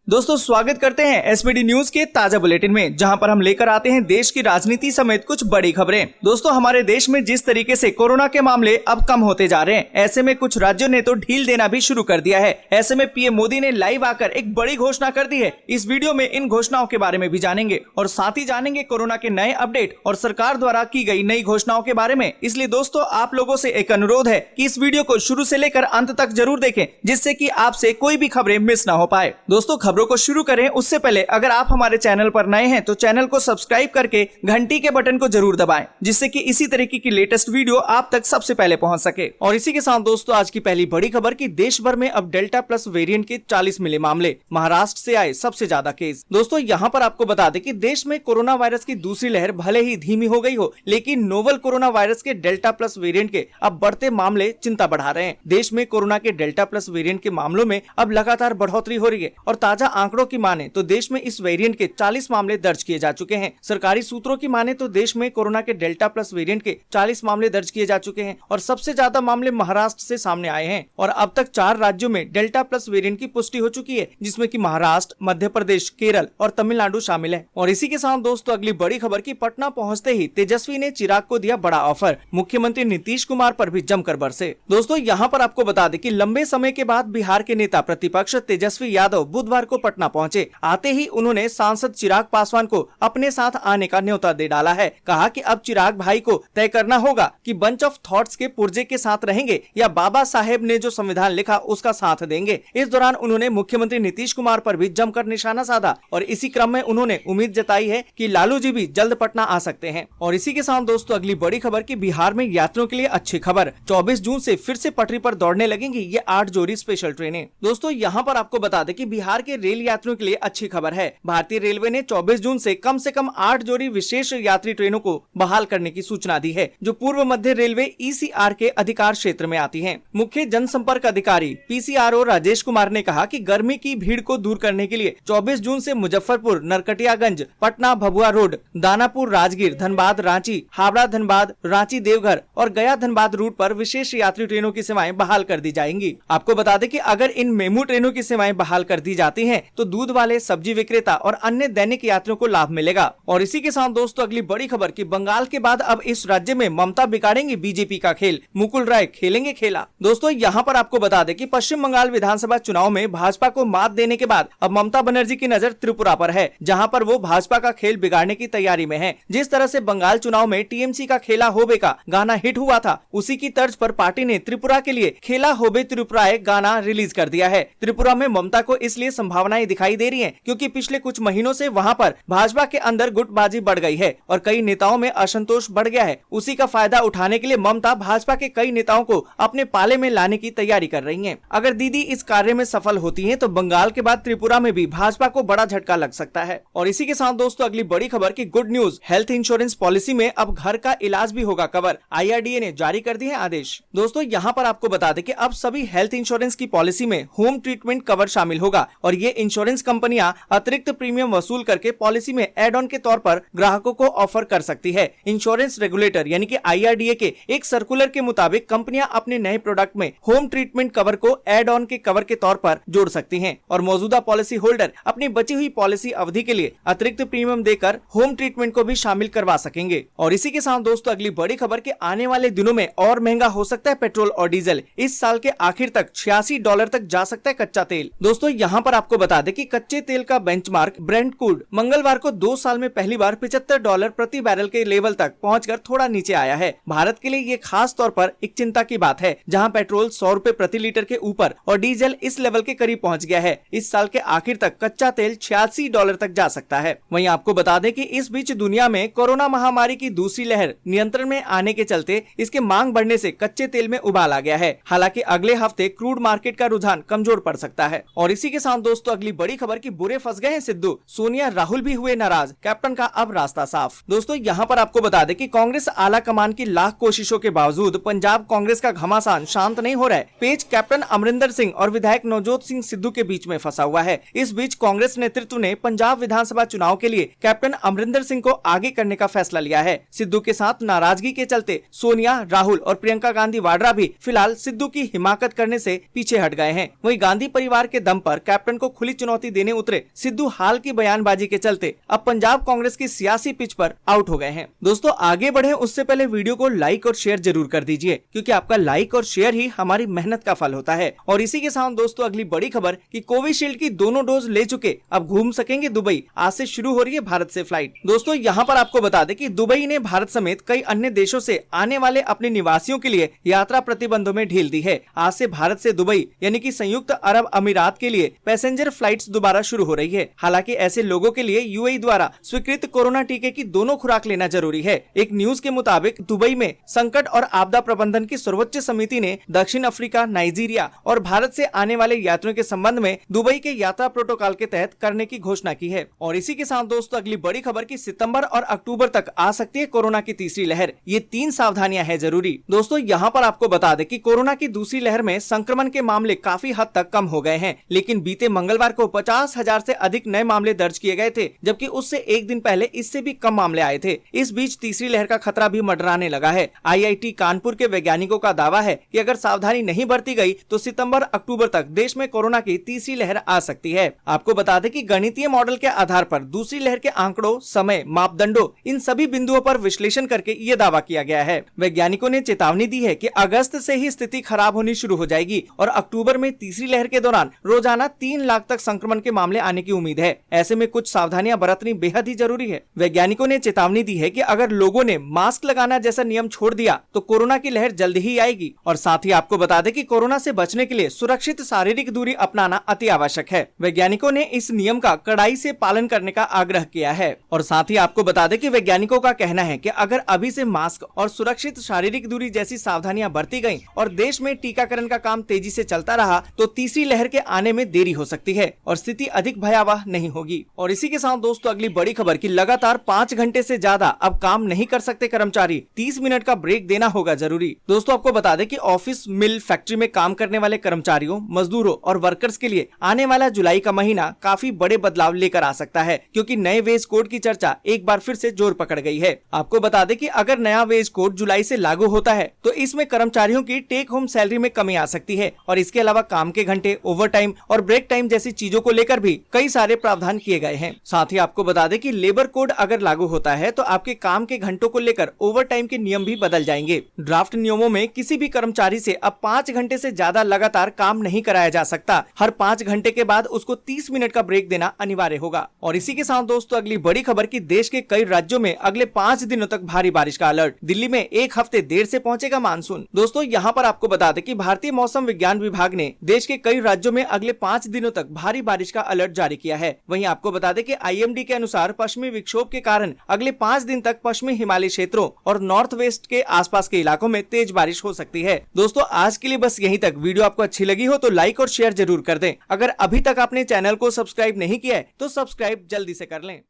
दोस्तों स्वागत करते हैं एसपीडी न्यूज के ताजा बुलेटिन में, जहां पर हम लेकर आते हैं देश की राजनीति समेत कुछ बड़ी खबरें। दोस्तों हमारे देश में जिस तरीके से कोरोना के मामले अब कम होते जा रहे हैं, ऐसे में कुछ राज्यों ने तो ढील देना भी शुरू कर दिया है। ऐसे में पीएम मोदी ने लाइव आकर एक बड़ी घोषणा कर दी है। इस वीडियो में इन घोषणाओं के बारे में भी जानेंगे और साथ ही जानेंगे कोरोना के नए अपडेट और सरकार द्वारा की गई नई घोषणाओं के बारे में। इसलिए दोस्तों आप लोगों से एक अनुरोध है कि इस वीडियो को शुरू से लेकर अंत तक जरूर देखें, जिससे कि आपसे कोई भी खबरें मिस ना हो पाए। दोस्तों खबरों को शुरू करें उससे पहले अगर आप हमारे चैनल पर नए हैं तो चैनल को सब्सक्राइब करके घंटी के बटन को जरूर दबाएं, जिससे कि इसी तरीके की लेटेस्ट वीडियो आप तक सबसे पहले पहुंच सके। और इसी के साथ दोस्तों आज की पहली बड़ी खबर कि देश भर में अब डेल्टा प्लस वेरिएंट के 40 मिले मामले, महाराष्ट्र से आए सबसे ज्यादा केस। दोस्तों यहाँ पर आपको बता दें कि देश में कोरोना वायरस की दूसरी लहर भले ही धीमी हो गई हो, लेकिन नोवल कोरोना वायरस के डेल्टा प्लस वेरिएंट के अब बढ़ते मामले चिंता बढ़ा रहे हैं। देश में कोरोना के डेल्टा प्लस वेरिएंट के मामलों में अब लगातार बढ़ोतरी हो रही है और ताजा आंकड़ों की माने तो देश में इस वेरिएंट के 40 मामले दर्ज किए जा चुके हैं। सरकारी सूत्रों की माने तो देश में कोरोना के डेल्टा प्लस वेरिएंट के 40 मामले दर्ज किए जा चुके हैं और सबसे ज्यादा मामले महाराष्ट्र से सामने आए हैं। और अब तक 4 राज्यों में डेल्टा प्लस वेरिएंट की पुष्टि हो चुकी है, जिसमें कि महाराष्ट्र, मध्य प्रदेश, केरल और तमिलनाडु शामिल है। और इसी के साथ दोस्तों अगली बड़ी खबर की पटना पहुँचते ही तेजस्वी ने चिराग को दिया बड़ा ऑफर, मुख्यमंत्री नीतीश कुमार पर भी जमकर बरसे। दोस्तों यहाँ पर आपको बता दें कि लंबे समय के बाद बिहार के नेता प्रतिपक्ष तेजस्वी यादव बुधवार को पटना पहुंचे। आते ही उन्होंने सांसद चिराग पासवान को अपने साथ आने का न्योता दे डाला है। कहा कि अब चिराग भाई को तय करना होगा कि बंच ऑफ थॉट्स के पुर्जे के साथ रहेंगे या बाबा साहेब ने जो संविधान लिखा उसका साथ देंगे। इस दौरान उन्होंने मुख्यमंत्री नीतीश कुमार पर भी जमकर निशाना साधा और इसी क्रम में उन्होंने उम्मीद जताई है कि लालू जी भी जल्द पटना आ सकते हैं। और इसी के साथ दोस्तों अगली बड़ी खबर की बिहार में यात्रियों के लिए अच्छी खबर, 24 जून से फिर से पटरी पर दौड़ने लगेंगी ये 8 जोड़ी स्पेशल ट्रेनें। दोस्तों यहाँ पर आपको बता दें कि बिहार के रेल यात्रियों के लिए अच्छी खबर है। भारतीय रेलवे ने 24 जून से कम 8 जोड़ी विशेष यात्री ट्रेनों को बहाल करने की सूचना दी है, जो पूर्व मध्य रेलवे ईसीआर के अधिकार क्षेत्र में आती हैं। मुख्य जनसंपर्क अधिकारी पीसीआरओ राजेश कुमार ने कहा कि गर्मी की भीड़ को दूर करने के लिए 24 जून से मुजफ्फरपुर, नरकटियागंज, पटना भभुआ रोड, दानापुर राजगीर, धनबाद रांची, हावड़ा धनबाद, रांची देवघर और गया धनबाद रूट पर विशेष यात्री ट्रेनों की सेवाएं बहाल कर दी जाएंगी। आपको बता दें कि अगर इन मेमू ट्रेनों की सेवाएं बहाल कर दी जाती हैं, तो दूध वाले, सब्जी विक्रेता और अन्य दैनिक यात्रियों को लाभ मिलेगा। और इसी के साथ दोस्तों अगली बड़ी खबर कि बंगाल के बाद अब इस राज्य में ममता बिगाड़ेंगी बीजेपी का खेल, मुकुल राय खेलेंगे खेला। दोस्तों यहाँ पर आपको बता दें कि पश्चिम बंगाल विधानसभा चुनाव में भाजपा को मात देने के बाद अब ममता बनर्जी की नजर त्रिपुरा पर है, जहाँ पर वो भाजपा का खेल बिगाड़ने की तैयारी में है। जिस तरह से बंगाल चुनाव में टीएमसी का खेला होबे का गाना हिट हुआ था, उसी की तर्ज पर पार्टी ने त्रिपुरा के लिए खेला होबे त्रिपुराए गाना रिलीज कर दिया है। त्रिपुरा में ममता को इसलिए संभावनाएं दिखाई दे रही है क्योंकि पिछले कुछ महीनों से वहां पर भाजपा के अंदर गुटबाजी बढ़ गई है और कई नेताओं में असंतोष बढ़ गया है। उसी का फायदा उठाने के लिए ममता भाजपा के कई नेताओं को अपने पाले में लाने की तैयारी कर रही हैं। अगर दीदी इस कार्य में सफल होती हैं, तो बंगाल के बाद त्रिपुरा में भी भाजपा को बड़ा झटका लग सकता है। और इसी के साथ दोस्तों अगली बड़ी खबर की good news, health insurance policy में अब घर का इलाज भी होगा कवर, IRDA ने जारी कर दिए आदेश। दोस्तों यहाँ पर आपको बता दें कि अब सभी हेल्थ इंश्योरेंस की पॉलिसी में होम ट्रीटमेंट कवर शामिल होगा और ये इंश्योरेंस कंपनियां अतिरिक्त प्रीमियम वसूल करके पॉलिसी में एड ऑन के तौर पर ग्राहकों को ऑफर कर सकती है। इंश्योरेंस रेगुलेटर यानी कि IRDA के एक सर्कुलर के मुताबिक कंपनियां अपने नए प्रोडक्ट में होम ट्रीटमेंट कवर को एड ऑन के कवर के तौर पर जोड़ सकती हैं और मौजूदा पॉलिसी होल्डर अपनी बची हुई पॉलिसी अवधि के लिए अतिरिक्त प्रीमियम देकर होम ट्रीटमेंट को भी शामिल करवा सकेंगे। और इसी के साथ दोस्तों अगली बड़ी खबर के आने वाले दिनों में और महंगा हो सकता है पेट्रोल और डीजल। इस साल के आखिर तक $86 तक जा सकता है कच्चा तेल। दोस्तों यहाँ पर आपको बता दें कि कच्चे तेल का बेंचमार्क ब्रेंट क्रूड मंगलवार को 2 साल में पहली बार $75 प्रति बैरल के लेवल तक पहुंचकर थोड़ा नीचे आया है। भारत के लिए ये खास तौर पर एक चिंता की बात है, जहां पेट्रोल ₹100 प्रति लीटर के ऊपर और डीजल इस लेवल के करीब पहुंच गया है। इस साल के आखिर तक कच्चा तेल $86 तक जा सकता है। वहीं आपको बता दें कि इस बीच दुनिया में कोरोना महामारी की दूसरी लहर नियंत्रण में आने के चलते इसके मांग बढ़ने से कच्चे तेल में उबाल आ गया है। हालांकि अगले हफ्ते क्रूड मार्केट का रुझान कमजोर पड़ सकता है। और इसी के साथ दोस्तों अगली बड़ी खबर की बुरे फंस गए हैं सिद्धू, सोनिया राहुल भी हुए नाराज, कैप्टन का अब रास्ता साफ। दोस्तों यहाँ पर आपको बता दें कि कांग्रेस आला कमान की लाख कोशिशों के बावजूद पंजाब कांग्रेस का घमासान शांत नहीं हो रहा है। पेच कैप्टन अमरिंदर सिंह और विधायक नवजोत सिंह सिद्धू के बीच में फंसा हुआ है। इस बीच कांग्रेस नेतृत्व ने पंजाब विधानसभा चुनाव के लिए कैप्टन अमरिंदर सिंह को आगे करने का फैसला लिया है। सिद्धू के साथ नाराजगी के चलते सोनिया, राहुल और प्रियंका गांधी वाड्रा भी फिलहाल सिद्धू की हिमाकत करने से पीछे हट गए हैं। वहीं गांधी परिवार के दम पर कैप्टन को खुली चुनौती देने उतरे सिद्धू हाल की बयानबाजी के चलते अब पंजाब कांग्रेस की सियासी पिच पर आउट हो गए हैं। दोस्तों आगे बढ़े उससे पहले वीडियो को लाइक और शेयर जरूर कर दीजिए, क्योंकि आपका लाइक और शेयर ही हमारी मेहनत का फल होता है। और इसी के साथ दोस्तों अगली बड़ी खबर कि कोविशील्ड की दोनों डोज ले चुके अब घूम सकेंगे दुबई। आज से शुरू हो रही है भारत से फ्लाइट। दोस्तों यहाँ पर आपको बता दें कि दुबई ने भारत समेत कई अन्य देशों से आने वाले अपने निवासियों के लिए यात्रा प्रतिबंधों में ढील दी है। आज से भारत से दुबई यानी कि संयुक्त अरब अमीरात के लिए पैसेंजर फ्लाइट्स दोबारा शुरू हो रही है। हालांकि ऐसे लोगों के लिए यूएई द्वारा स्वीकृत कोरोना टीके की दोनों खुराक लेना जरूरी है। एक न्यूज के मुताबिक दुबई में संकट और आपदा प्रबंधन की सर्वोच्च समिति ने दक्षिण अफ्रीका, नाइजीरिया और भारत से आने वाले यात्रियों के संबंध में दुबई के यात्रा प्रोटोकॉल के तहत करने की घोषणा की है। और इसी के साथ दोस्तों अगली बड़ी खबर की सितंबर और अक्टूबर तक आ सकती है कोरोना की तीसरी लहर। ये 3 सावधानियां हैं जरूरी। दोस्तों यहाँ पर आपको बता दें कि कोरोना की दूसरी लहर में संक्रमण के मामले काफी हद तक कम हो गए हैं, लेकिन बीते मंगलवार को 50,000 से अधिक नए मामले दर्ज किए गए थे, जबकि उससे एक दिन पहले इससे भी कम मामले आए थे। इस बीच तीसरी लहर का खतरा भी मंडराने लगा है। आईआईटी कानपुर के वैज्ञानिकों का दावा है कि अगर सावधानी नहीं बरती गई तो सितंबर अक्टूबर तक देश में कोरोना की तीसरी लहर आ सकती है। आपको बता दें कि गणितीय मॉडल के आधार पर दूसरी लहर के आंकड़ों, समय, मापदंडों, इन सभी बिंदुओं पर विश्लेषण करके ये दावा किया गया है। वैज्ञानिकों ने चेतावनी दी है कि अगस्त से ही स्थिति खराब होनी शुरू हो जाएगी और अक्टूबर में तीसरी लहर के दौरान रोजाना 3 लाख तक संक्रमण के मामले आने की उम्मीद है। ऐसे में कुछ सावधानियां बरतनी बेहद ही जरूरी है। वैज्ञानिकों ने चेतावनी दी है कि अगर लोगों ने मास्क लगाना जैसा नियम छोड़ दिया तो कोरोना की लहर जल्द ही आएगी। और साथ ही आपको बता दें कि कोरोना से बचने के लिए सुरक्षित शारीरिक दूरी अपनाना अति आवश्यक है। वैज्ञानिकों ने इस नियम का कड़ाई से पालन करने का आग्रह किया है। और साथ ही आपको बता दें कि वैज्ञानिकों का कहना है कि अगर अभी से मास्क और सुरक्षित शारीरिक दूरी जैसी सावधानियां बरती गयी और देश में टीकाकरण का काम तेजी से चलता रहा तो तीसरी लहर के आने में देरी हो सकती है और स्थिति अधिक भयावह नहीं होगी। और इसी के साथ दोस्तों अगली बड़ी खबर कि लगातार 5 घंटे से ज्यादा अब काम नहीं कर सकते कर्मचारी, 30 मिनट का ब्रेक देना होगा जरूरी। दोस्तों आपको बता दें कि ऑफिस, मिल, फैक्ट्री में काम करने वाले कर्मचारियों, मजदूरों और वर्कर्स के लिए आने वाला जुलाई का महीना काफी बड़े बदलाव लेकर आ सकता है, क्योंकि नए वेज कोड की चर्चा एक बार फिर से जोर पकड़ गई है। आपको बता दें कि अगर नया वेज कोड जुलाई से लागू होता है तो इसमें कर्मचारियों की टेक होम सैलरी में कमी आ सकती है और इसके अलावा काम के घंटे, ओवर टाइम और ब्रेक टाइम जैसी चीजों को लेकर भी कई सारे प्रावधान किए गए हैं। साथ ही आपको बता दें कि लेबर कोड अगर लागू होता है तो आपके काम के घंटों को लेकर ओवर टाइम के नियम भी बदल जाएंगे। ड्राफ्ट नियमों में किसी भी कर्मचारी से अब 5 घंटे से ज्यादा लगातार काम नहीं कराया जा सकता। हर 5 घंटे के बाद उसको 30 मिनट का ब्रेक देना अनिवार्य होगा। और इसी के साथ दोस्तों अगली बड़ी खबर कि देश के कई राज्यों में अगले 5 दिनों तक भारी बारिश का अलर्ट। दिल्ली में 1 हफ्ते देर से पहुंचेगा मानसून। दोस्तों यहाँ पर आपको बता दें कि भारतीय मौसम विज्ञान विभाग ने देश के कई राज्यों में अगले 5 दिनों तक भारी बारिश का अलर्ट जारी किया है। वहीं आपको बता दें कि आईएमडी के अनुसार पश्चिमी विक्षोभ के कारण अगले 5 दिन तक पश्चिमी हिमालय क्षेत्रों और नॉर्थ वेस्ट के आसपास के इलाकों में तेज बारिश हो सकती है। दोस्तों आज के लिए बस यहीं तक। वीडियो आपको अच्छी लगी हो तो लाइक और शेयर जरूर कर दें। अगर अभी तक आपने चैनल को सब्सक्राइब नहीं किया है तो सब्सक्राइब जल्दी से कर लें।